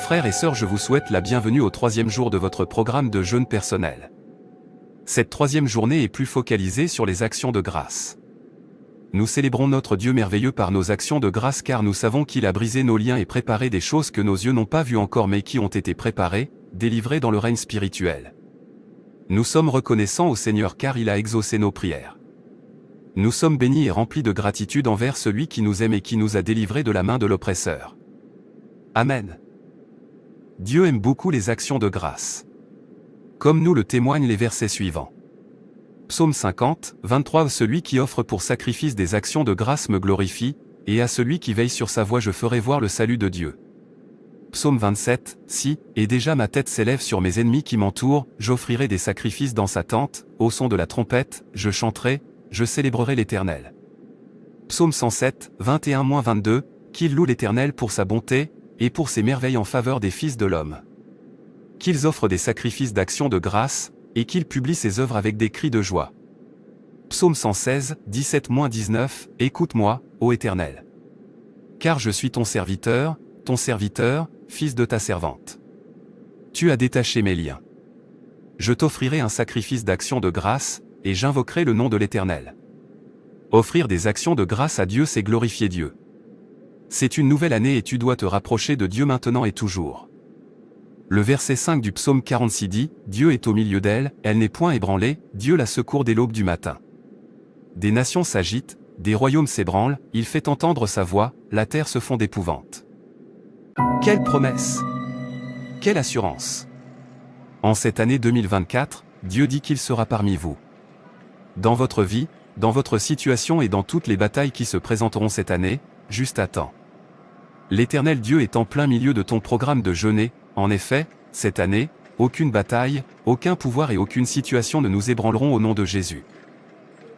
Frères et sœurs, je vous souhaite la bienvenue au 3e jour de votre programme de jeûne personnel. Cette 3e journée est plus focalisée sur les actions de grâce. Nous célébrons notre Dieu merveilleux par nos actions de grâce car nous savons qu'il a brisé nos liens et préparé des choses que nos yeux n'ont pas vues encore mais qui ont été préparées, délivrées dans le règne spirituel. Nous sommes reconnaissants au Seigneur car il a exaucé nos prières. Nous sommes bénis et remplis de gratitude envers celui qui nous aime et qui nous a délivrés de la main de l'oppresseur. Amen. Dieu aime beaucoup les actions de grâce. Comme nous le témoignent les versets suivants. Psaume 50, 23 « Celui qui offre pour sacrifice des actions de grâce me glorifie, et à celui qui veille sur sa voie je ferai voir le salut de Dieu. » Psaume 27, 6 « Et déjà ma tête s'élève sur mes ennemis qui m'entourent, j'offrirai des sacrifices dans sa tente, au son de la trompette, je chanterai, je célébrerai l'Éternel. » Psaume 107, 21-22 « Qu'ils louent l'Éternel pour sa bonté, et pour ses merveilles en faveur des fils de l'homme. Qu'ils offrent des sacrifices d'action de grâce, et qu'ils publient ses œuvres avec des cris de joie. » Psaume 116, 17-19 « Écoute-moi, ô Éternel. Car je suis ton serviteur, fils de ta servante. Tu as détaché mes liens. Je t'offrirai un sacrifice d'action de grâce, et j'invoquerai le nom de l'Éternel. » Offrir des actions de grâce à Dieu, c'est glorifier Dieu. C'est une nouvelle année et tu dois te rapprocher de Dieu maintenant et toujours. Le verset 5 du psaume 46 dit « Dieu est au milieu d'elle, elle n'est point ébranlée, Dieu la secourt dès l'aube du matin. » Des nations s'agitent, des royaumes s'ébranlent, il fait entendre sa voix, la terre se fond d'épouvante. Quelle promesse! Quelle assurance! En cette année 2024, Dieu dit qu'il sera parmi vous. Dans votre vie, dans votre situation et dans toutes les batailles qui se présenteront cette année, juste à temps. L'Éternel Dieu est en plein milieu de ton programme de jeûner. En effet, cette année, aucune bataille, aucun pouvoir et aucune situation ne nous ébranleront au nom de Jésus.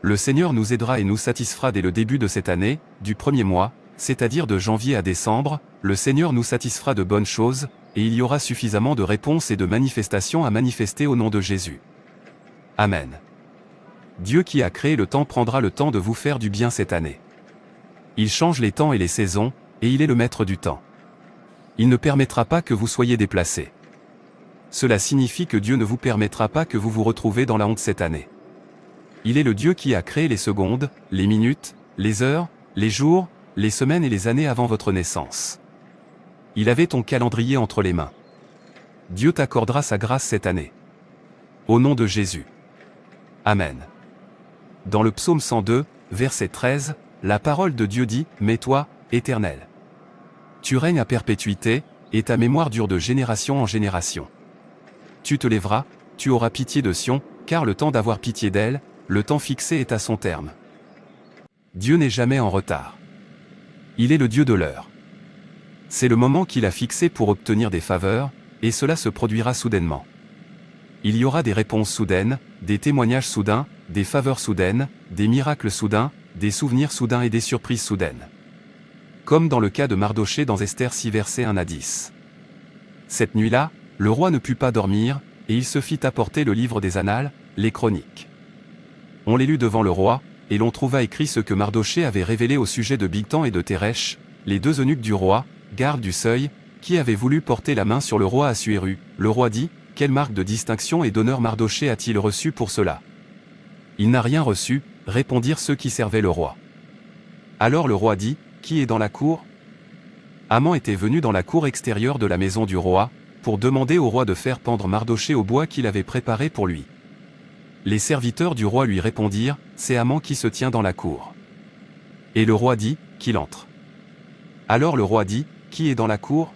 Le Seigneur nous aidera et nous satisfera dès le début de cette année, du premier mois, c'est-à-dire de janvier à décembre, le Seigneur nous satisfera de bonnes choses, et il y aura suffisamment de réponses et de manifestations à manifester au nom de Jésus. Amen. Dieu qui a créé le temps prendra le temps de vous faire du bien cette année. Il change les temps et les saisons, et il est le maître du temps. Il ne permettra pas que vous soyez déplacés. Cela signifie que Dieu ne vous permettra pas que vous vous retrouvez dans la honte cette année. Il est le Dieu qui a créé les secondes, les minutes, les heures, les jours, les semaines et les années avant votre naissance. Il avait ton calendrier entre les mains. Dieu t'accordera sa grâce cette année. Au nom de Jésus. Amen. Dans le psaume 102, verset 13, la parole de Dieu dit « Mais toi, Éternel, tu règnes à perpétuité, et ta mémoire dure de génération en génération. Tu te lèveras, tu auras pitié de Sion, car le temps d'avoir pitié d'elle, le temps fixé est à son terme. » Dieu n'est jamais en retard. Il est le Dieu de l'heure. C'est le moment qu'il a fixé pour obtenir des faveurs, et cela se produira soudainement. Il y aura des réponses soudaines, des témoignages soudains, des faveurs soudaines, des miracles soudains, des souvenirs soudains et des surprises soudaines. Comme dans le cas de Mardochée dans Esther 6 versets 1 à 10. Cette nuit-là, le roi ne put pas dormir, et il se fit apporter le livre des Annales, les Chroniques. On les lut devant le roi, et l'on trouva écrit ce que Mardochée avait révélé au sujet de Bigtan et de Téresh, les deux eunuques du roi, gardes du seuil, qui avaient voulu porter la main sur le roi Assuéru. Le roi dit, « Quelle marque de distinction et d'honneur Mardochée a-t-il reçu pour cela ?» « Il n'a rien reçu, » répondirent ceux qui servaient le roi. Alors le roi dit, « Qui est dans la cour ?» Haman était venu dans la cour extérieure de la maison du roi, pour demander au roi de faire pendre Mardochée au bois qu'il avait préparé pour lui. Les serviteurs du roi lui répondirent, « C'est Haman qui se tient dans la cour. » Et le roi dit, « Qu'il entre. » Alors le roi dit, « Qui est dans la cour ?»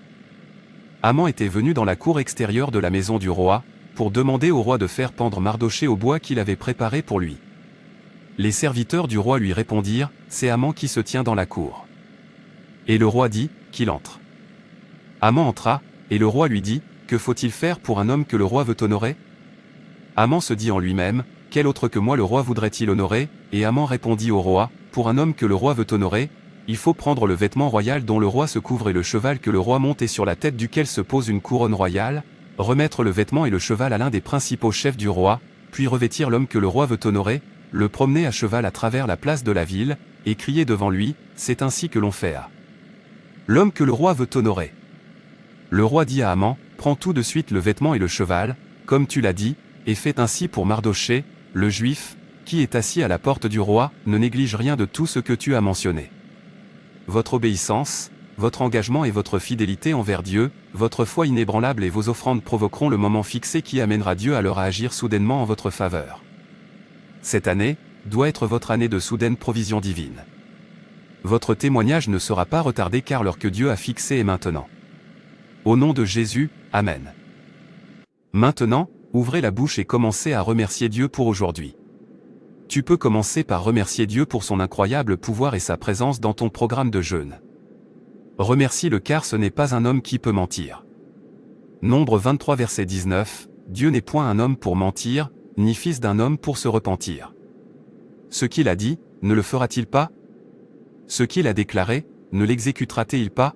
Haman était venu dans la cour extérieure de la maison du roi, pour demander au roi de faire pendre Mardochée au bois qu'il avait préparé pour lui. Les serviteurs du roi lui répondirent, « C'est Haman qui se tient dans la cour. » Et le roi dit, « Qu'il entre. » Haman entra, et le roi lui dit, « Que faut-il faire pour un homme que le roi veut honorer ?» Haman se dit en lui-même, « Quel autre que moi le roi voudrait-il honorer ?» Et Haman répondit au roi, « Pour un homme que le roi veut honorer, il faut prendre le vêtement royal dont le roi se couvre et le cheval que le roi monte et sur la tête duquel se pose une couronne royale, remettre le vêtement et le cheval à l'un des principaux chefs du roi, puis revêtir l'homme que le roi veut honorer, le promener à cheval à travers la place de la ville, et crier devant lui, c'est ainsi que l'on fait à l'homme que le roi veut honorer. Le roi dit à Haman, prends tout de suite le vêtement et le cheval, comme tu l'as dit, et fais ainsi pour Mardochée, le juif, qui est assis à la porte du roi, ne néglige rien de tout ce que tu as mentionné. Votre obéissance, votre engagement et votre fidélité envers Dieu, votre foi inébranlable et vos offrandes provoqueront le moment fixé qui amènera Dieu alors à agir soudainement en votre faveur. Cette année doit être votre année de soudaine provision divine. Votre témoignage ne sera pas retardé car l'heure que Dieu a fixée est maintenant. Au nom de Jésus, Amen. Maintenant, ouvrez la bouche et commencez à remercier Dieu pour aujourd'hui. Tu peux commencer par remercier Dieu pour son incroyable pouvoir et sa présence dans ton programme de jeûne. Remercie-le car ce n'est pas un homme qui peut mentir. Nombre 23 verset 19, Dieu n'est point un homme pour mentir, ni fils d'un homme pour se repentir. Ce qu'il a dit, ne le fera-t-il pas? Ce qu'il a déclaré, ne l'exécutera-t-il pas?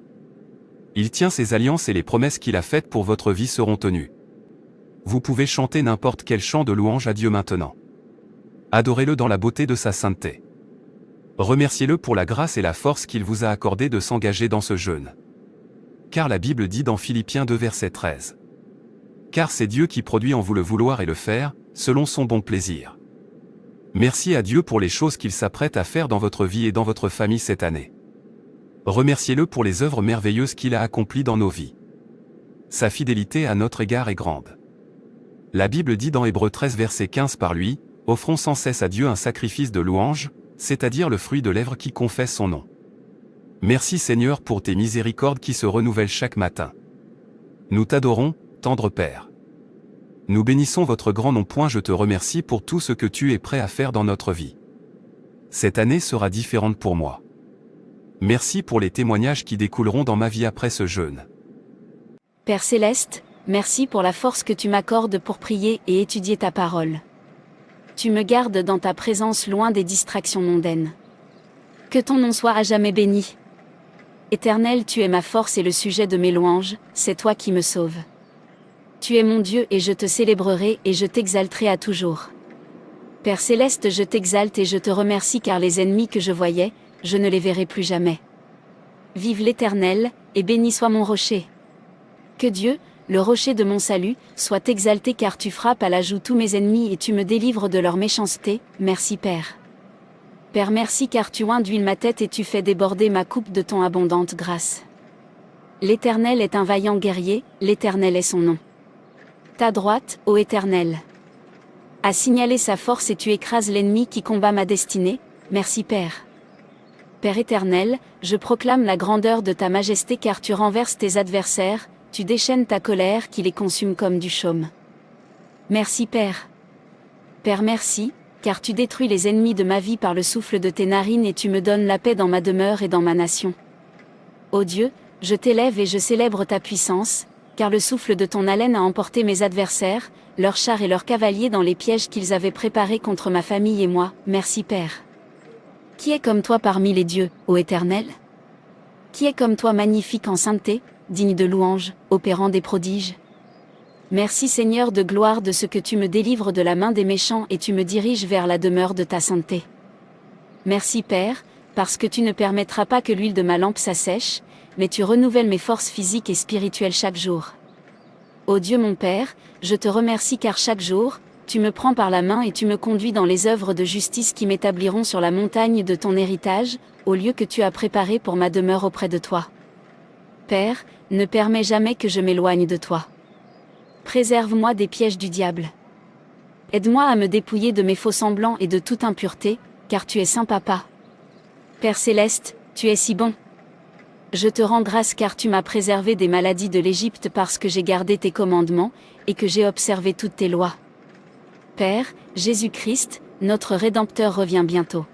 Il tient ses alliances et les promesses qu'il a faites pour votre vie seront tenues. Vous pouvez chanter n'importe quel chant de louange à Dieu maintenant. Adorez-le dans la beauté de sa sainteté. Remerciez-le pour la grâce et la force qu'il vous a accordé de s'engager dans ce jeûne. Car la Bible dit dans Philippiens 2 verset 13. Car c'est Dieu qui produit en vous le vouloir et le faire, selon son bon plaisir. Merci à Dieu pour les choses qu'il s'apprête à faire dans votre vie et dans votre famille cette année. Remerciez-le pour les œuvres merveilleuses qu'il a accomplies dans nos vies. Sa fidélité à notre égard est grande. La Bible dit dans Hébreux 13 verset 15 par lui, offrons sans cesse à Dieu un sacrifice de louange, c'est-à-dire le fruit de lèvres qui confesse son nom. Merci Seigneur pour tes miséricordes qui se renouvellent chaque matin. Nous t'adorons, tendre Père. Nous bénissons votre grand nom. Je te remercie pour tout ce que tu es prêt à faire dans notre vie. Cette année sera différente pour moi. Merci pour les témoignages qui découleront dans ma vie après ce jeûne. Père Céleste, merci pour la force que tu m'accordes pour prier et étudier ta parole. Tu me gardes dans ta présence loin des distractions mondaines. Que ton nom soit à jamais béni. Éternel, tu es ma force et le sujet de mes louanges, c'est toi qui me sauves. Tu es mon Dieu et je te célébrerai et je t'exalterai à toujours. Père Céleste, je t'exalte et je te remercie car les ennemis que je voyais, je ne les verrai plus jamais. Vive l'Éternel, et béni soit mon rocher. Que Dieu, le rocher de mon salut, soit exalté car tu frappes à la joue tous mes ennemis et tu me délivres de leur méchanceté, merci Père. Père, merci car tu induis ma tête et tu fais déborder ma coupe de ton abondante grâce. L'Éternel est un vaillant guerrier, l'Éternel est son nom. Ta droite, ô Éternel, a signalé sa force et tu écrases l'ennemi qui combat ma destinée, merci Père. Père éternel, je proclame la grandeur de ta majesté car tu renverses tes adversaires, tu déchaînes ta colère qui les consume comme du chaume. Merci Père. Père merci, car tu détruis les ennemis de ma vie par le souffle de tes narines et tu me donnes la paix dans ma demeure et dans ma nation. Ô Dieu, je t'élève et je célèbre ta puissance, car le souffle de ton haleine a emporté mes adversaires, leurs chars et leurs cavaliers dans les pièges qu'ils avaient préparés contre ma famille et moi, merci Père. Qui est comme toi parmi les dieux, ô Éternel? Qui est comme toi magnifique en sainteté, digne de louange, opérant des prodiges? Merci Seigneur de gloire de ce que tu me délivres de la main des méchants et tu me diriges vers la demeure de ta sainteté. Merci Père, parce que tu ne permettras pas que l'huile de ma lampe s'assèche, mais tu renouvelles mes forces physiques et spirituelles chaque jour. Ô Dieu mon Père, je te remercie car chaque jour, tu me prends par la main et tu me conduis dans les œuvres de justice qui m'établiront sur la montagne de ton héritage, au lieu que tu as préparé pour ma demeure auprès de toi. Père, ne permets jamais que je m'éloigne de toi. Préserve-moi des pièges du diable. Aide-moi à me dépouiller de mes faux-semblants et de toute impureté, car tu es saint Papa. Père Céleste, tu es si bon. Je te rends grâce car tu m'as préservé des maladies de l'Égypte parce que j'ai gardé tes commandements, et que j'ai observé toutes tes lois. Père, Jésus-Christ, notre Rédempteur revient bientôt.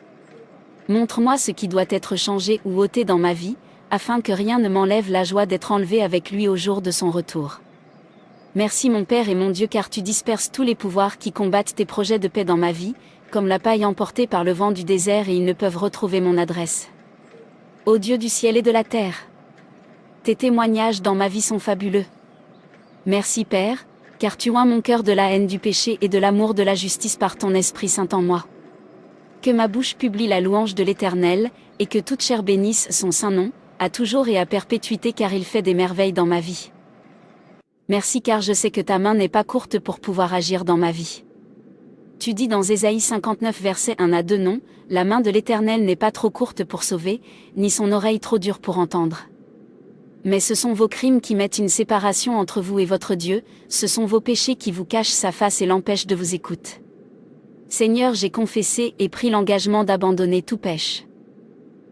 Montre-moi ce qui doit être changé ou ôté dans ma vie, afin que rien ne m'enlève la joie d'être enlevé avec lui au jour de son retour. Merci mon Père et mon Dieu car tu disperses tous les pouvoirs qui combattent tes projets de paix dans ma vie, comme la paille emportée par le vent du désert et ils ne peuvent retrouver mon adresse. Ô Dieu du ciel et de la terre, tes témoignages dans ma vie sont fabuleux. Merci Père, car tu oins mon cœur de la haine du péché et de l'amour de la justice par ton Esprit Saint en moi. Que ma bouche publie la louange de l'Éternel, et que toute chair bénisse son saint nom, à toujours et à perpétuité car il fait des merveilles dans ma vie. Merci car je sais que ta main n'est pas courte pour pouvoir agir dans ma vie. Tu dis dans Ésaïe 59 versets 1 à 2 non, la main de l'Éternel n'est pas trop courte pour sauver, ni son oreille trop dure pour entendre. Mais ce sont vos crimes qui mettent une séparation entre vous et votre Dieu, ce sont vos péchés qui vous cachent sa face et l'empêchent de vous écouter. Seigneur, j'ai confessé et pris l'engagement d'abandonner tout péché.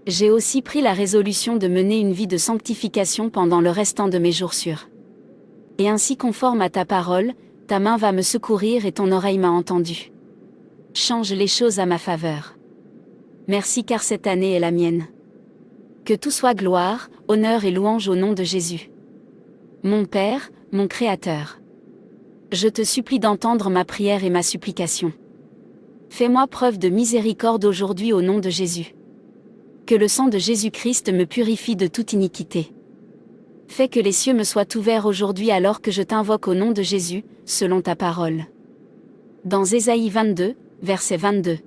J'ai aussi pris la résolution de mener une vie de sanctification pendant le restant de mes jours sûrs. Et ainsi conforme à ta parole, ta main va me secourir et ton oreille m'a entendu. Change les choses à ma faveur. Merci car cette année est la mienne. Que tout soit gloire, honneur et louange au nom de Jésus. Mon Père, mon Créateur. Je te supplie d'entendre ma prière et ma supplication. Fais-moi preuve de miséricorde aujourd'hui au nom de Jésus. Que le sang de Jésus-Christ me purifie de toute iniquité. Fais que les cieux me soient ouverts aujourd'hui alors que je t'invoque au nom de Jésus, selon ta parole. Dans Ésaïe 22, verset 22.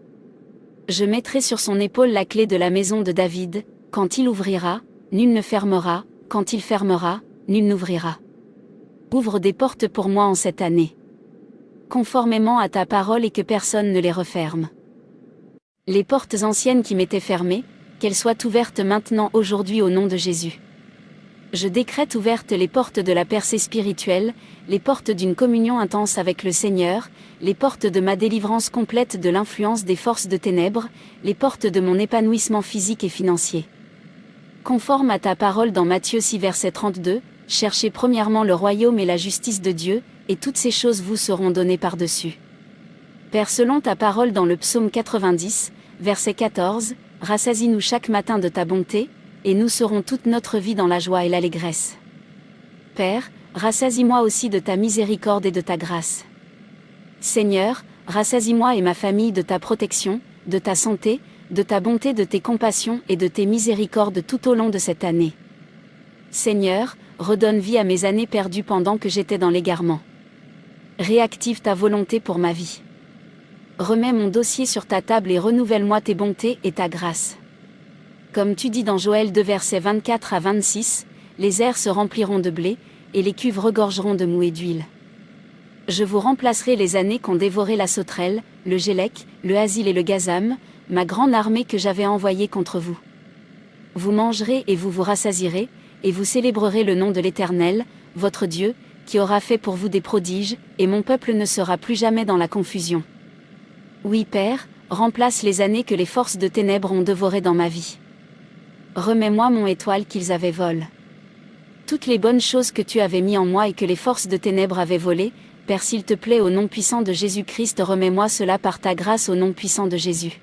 Je mettrai sur son épaule la clé de la maison de David, quand il ouvrira, nul ne fermera, quand il fermera, nul n'ouvrira. Ouvre des portes pour moi en cette année. Conformément à ta parole et que personne ne les referme. Les portes anciennes qui m'étaient fermées, qu'elles soient ouvertes maintenant aujourd'hui au nom de Jésus. Je décrète ouvertes les portes de la percée spirituelle, les portes d'une communion intense avec le Seigneur, les portes de ma délivrance complète de l'influence des forces de ténèbres, les portes de mon épanouissement physique et financier. Conforme à ta parole dans Matthieu 6 verset 32, cherchez premièrement le royaume et la justice de Dieu, et toutes ces choses vous seront données par-dessus. Père, selon ta parole dans le psaume 90, verset 14, rassasie-nous chaque matin de ta bonté, et nous serons toute notre vie dans la joie et l'allégresse. Père, rassasie-moi aussi de ta miséricorde et de ta grâce. Seigneur, rassasie-moi et ma famille de ta protection, de ta santé, de ta bonté, de tes compassions et de tes miséricordes tout au long de cette année. Seigneur, redonne vie à mes années perdues pendant que j'étais dans l'égarement. Réactive ta volonté pour ma vie. Remets mon dossier sur ta table et renouvelle-moi tes bontés et ta grâce. Comme tu dis dans Joël 2 versets 24 à 26, les airs se rempliront de blé, et les cuves regorgeront de moût et d'huile. Je vous remplacerai les années qu'ont dévoré la sauterelle, le gélec, le hasil et le gazam, ma grande armée que j'avais envoyée contre vous. Vous mangerez et vous vous rassasierez, et vous célébrerez le nom de l'Éternel, votre Dieu, qui aura fait pour vous des prodiges, et mon peuple ne sera plus jamais dans la confusion. Oui, Père, remplace les années que les forces de ténèbres ont dévorées dans ma vie. Remets-moi mon étoile qu'ils avaient volée. Toutes les bonnes choses que tu avais mis en moi et que les forces de ténèbres avaient volées, Père, s'il te plaît, au nom puissant de Jésus-Christ, remets-moi cela par ta grâce au nom puissant de Jésus.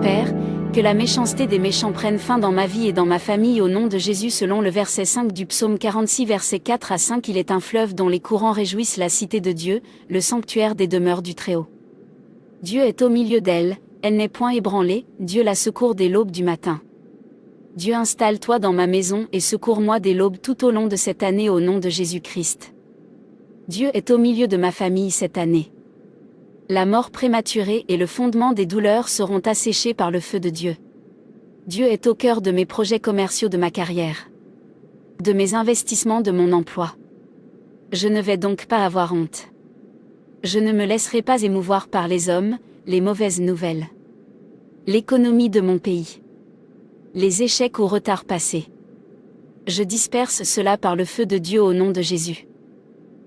Père, que la méchanceté des méchants prenne fin dans ma vie et dans ma famille au nom de Jésus selon le verset 5 du psaume 46 verset 4 à 5. Il est un fleuve dont les courants réjouissent la cité de Dieu, le sanctuaire des demeures du Très-Haut. Dieu est au milieu d'elle, elle n'est point ébranlée, Dieu la secourt dès l'aube du matin. Dieu, installe-toi dans ma maison et secours-moi dès l'aube tout au long de cette année au nom de Jésus-Christ. Dieu est au milieu de ma famille cette année. La mort prématurée et le fondement des douleurs seront asséchés par le feu de Dieu. Dieu est au cœur de mes projets commerciaux, de ma carrière, de mes investissements, de mon emploi. Je ne vais donc pas avoir honte. Je ne me laisserai pas émouvoir par les hommes, les mauvaises nouvelles, l'économie de mon pays, les échecs ou retards passés. Je disperse cela par le feu de Dieu au nom de Jésus.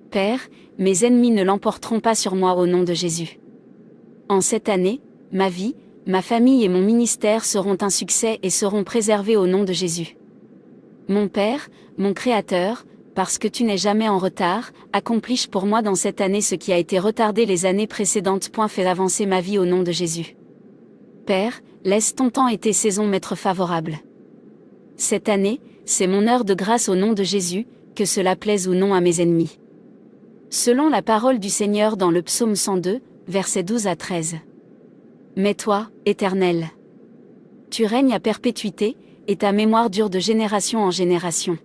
Père, mes ennemis ne l'emporteront pas sur moi au nom de Jésus. En cette année, ma vie, ma famille et mon ministère seront un succès et seront préservés au nom de Jésus. Mon Père, mon Créateur, parce que tu n'es jamais en retard, accomplis pour moi dans cette année ce qui a été retardé les années précédentes. Fais avancer ma vie au nom de Jésus. Père, laisse ton temps et tes saisons m'être favorables. Cette année, c'est mon heure de grâce au nom de Jésus, que cela plaise ou non à mes ennemis. Selon la parole du Seigneur dans le psaume 102, versets 12 à 13. Mais toi, Éternel, tu règnes à perpétuité, et ta mémoire dure de génération en génération.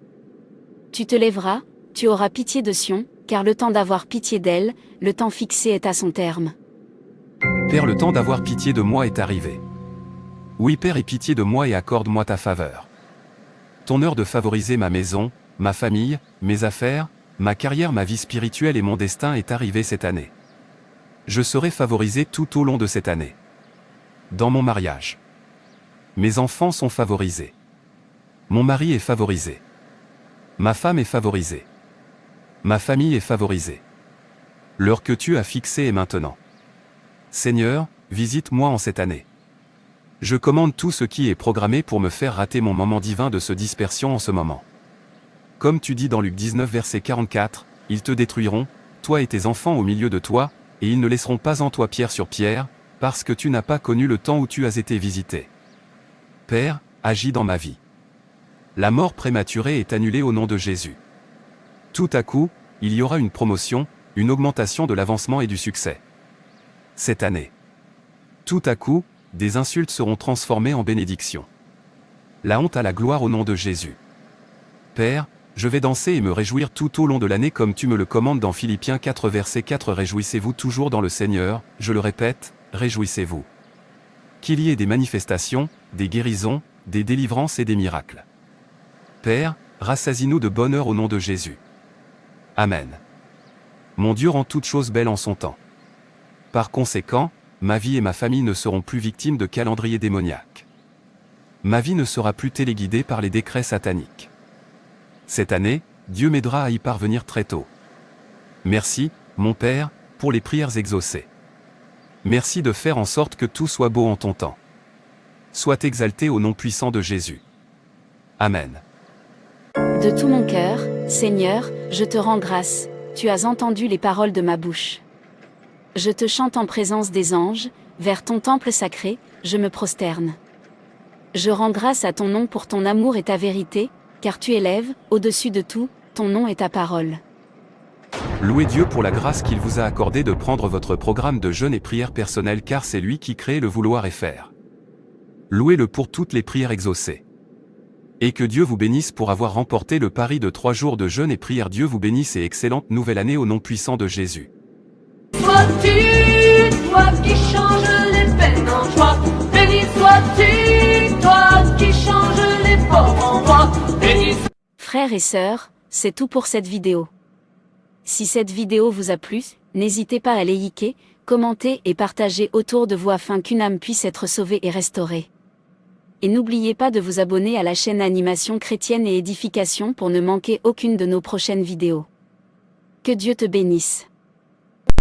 Tu te lèveras, tu auras pitié de Sion, car le temps d'avoir pitié d'elle, le temps fixé est à son terme. Père, le temps d'avoir pitié de moi est arrivé. Oui, Père, aie pitié de moi et accorde-moi ta faveur. Ton heure de favoriser ma maison, ma famille, mes affaires, ma carrière, ma vie spirituelle et mon destin est arrivé cette année. Je serai favorisé tout au long de cette année. Dans mon mariage. Mes enfants sont favorisés. Mon mari est favorisé. Ma femme est favorisée. Ma famille est favorisée. L'heure que tu as fixée est maintenant. Seigneur, visite-moi en cette année. Je commande tout ce qui est programmé pour me faire rater mon moment divin de dispersion en ce moment. Comme tu dis dans Luc 19 verset 44, ils te détruiront, toi et tes enfants au milieu de toi, et ils ne laisseront pas en toi pierre sur pierre, parce que tu n'as pas connu le temps où tu as été visité. Père, agis dans ma vie. La mort prématurée est annulée au nom de Jésus. Tout à coup, il y aura une promotion, une augmentation de l'avancement et du succès. Cette année. Tout à coup, des insultes seront transformées en bénédictions. La honte à la gloire au nom de Jésus. Père, je vais danser et me réjouir tout au long de l'année comme tu me le commandes dans Philippiens 4 verset 4. Réjouissez-vous toujours dans le Seigneur, je le répète, réjouissez-vous. Qu'il y ait des manifestations, des guérisons, des délivrances et des miracles. Père, rassasie-nous de bonheur au nom de Jésus. Amen. Mon Dieu rend toutes choses belles en son temps. Par conséquent, ma vie et ma famille ne seront plus victimes de calendriers démoniaques. Ma vie ne sera plus téléguidée par les décrets sataniques. Cette année, Dieu m'aidera à y parvenir très tôt. Merci, mon Père, pour les prières exaucées. Merci de faire en sorte que tout soit beau en ton temps. Sois exalté au nom puissant de Jésus. Amen. De tout mon cœur, Seigneur, je te rends grâce, tu as entendu les paroles de ma bouche. Je te chante en présence des anges, vers ton temple sacré, je me prosterne. Je rends grâce à ton nom pour ton amour et ta vérité, car tu élèves, au-dessus de tout, ton nom et ta parole. Louez Dieu pour la grâce qu'il vous a accordée de prendre votre programme de jeûne et prière personnelle, car c'est lui qui crée le vouloir et faire. Louez-le pour toutes les prières exaucées. Et que Dieu vous bénisse pour avoir remporté le pari de 3 jours de jeûne et prière. Dieu vous bénisse et excellente nouvelle année au nom puissant de Jésus. Sois-tu, toi qui changes les peines en joie. Béni sois-tu, toi qui changes les pauvres en roi. Béni. Frères et sœurs, c'est tout pour cette vidéo. Si cette vidéo vous a plu, n'hésitez pas à liker, commenter et partager autour de vous afin qu'une âme puisse être sauvée et restaurée. Et n'oubliez pas de vous abonner à la chaîne Animation Chrétienne et Édification pour ne manquer aucune de nos prochaines vidéos. Que Dieu te bénisse.